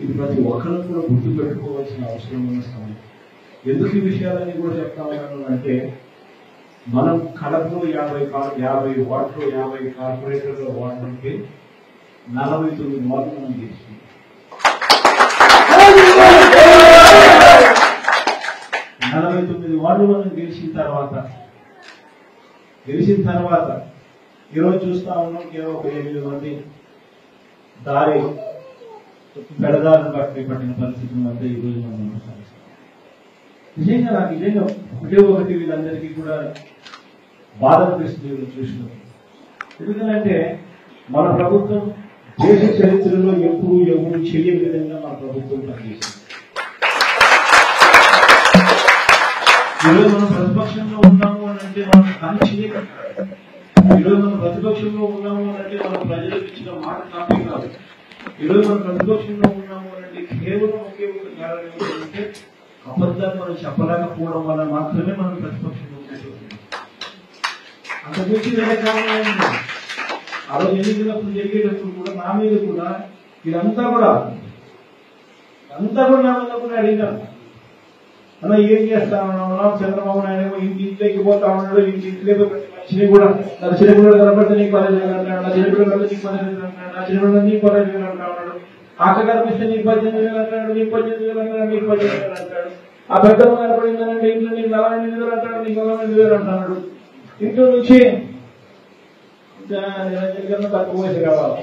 ఇది ప్రతి ఒక్కరూ కూడా గుర్తుపెట్టుకోవాల్సిన అవసరం ఉన్న సమయం. ఎందుకు ఈ విషయాలన్నీ కూడా చెప్తా ఉన్నాను అంటే, మనం కడపలో 50 వార్డులు 50 కార్పొరేటర్ల వార్డులకి 49 వార్డులు మనం గెలిచింది. 49 వార్డులు మనం గెలిచిన తర్వాత ఈరోజు చూస్తా ఉన్నాం కేవలం ఒక 8 మంది దారి పెడదారిని పట్టిన పరిస్థితుల మధ్య ఈరోజు మనం కొనసాగిస్తాం. నిజంగా ఒకటి వీళ్ళందరికీ కూడా బాధ అనిపిస్తుంది చూసినప్పుడు. ఎందుకంటే మన ప్రభుత్వం దేశ చరిత్రలో ఎప్పుడు ఎవరు చేయని విధంగా మన ప్రభుత్వం పనిచేసింది. ఈరోజు మనం ప్రతిపక్షంలో ఉన్నాము అని అంటే మనం పని చేయగలం. ఈరోజు మనం ప్రతిపక్షంలో ఉన్నాము అని అంటే మన ప్రజలకు ఇచ్చిన మాట కాపీ కాదు. ఈరోజు మనం ప్రతిపక్షంలో ఉన్నాము అని అంటే కేవలం ఒకే ఒక కారణం ఏంటంటే అబద్ధాలు మనం చెప్పలేకపోవడం వల్ల మాత్రమే మనం ప్రతిపక్షంలో కూర్చోవాలి. అంతకుమించి వేరే కారణం ఏంటి? ఆ రోజు ఎన్నికలప్పుడు జరిగేటప్పుడు కూడా నా మీద కూడా ఇదంతా కూడా నా మీద కూడా అడిగినారు, అన్న ఏం చేస్తా ఉన్నాం? చంద్రబాబు నాయుడు ఇంట్లోకి పోతా ఉన్నాడు, ఇంట్లో ప్రతి మనిషిని కూడా నా చిన్నపిల్లలు కనబడితే నీకు పదవి అంటాడు, నా చిన్నపిల్లలు కడితే నీకు 10,000 అంటాడు, నా చిన్నపిల్లలు నీకు 10,000 అంటా ఉన్నాడు, అక్క కనిపిస్తే నీకు 18,000 అంటాడు, నీకు 18,000 అంటాడు, నీకు 18,000 అంటాడు, ఆ పెద్దమ్మ కనపడిందంటే ఇంట్లో నీకు 48,000 అంటాడు, నీకు 48,000 అంటున్నాడు. ఇంట్లో నుంచి నిరంజన్ కన్నా తక్కువ వయసు కావాలి.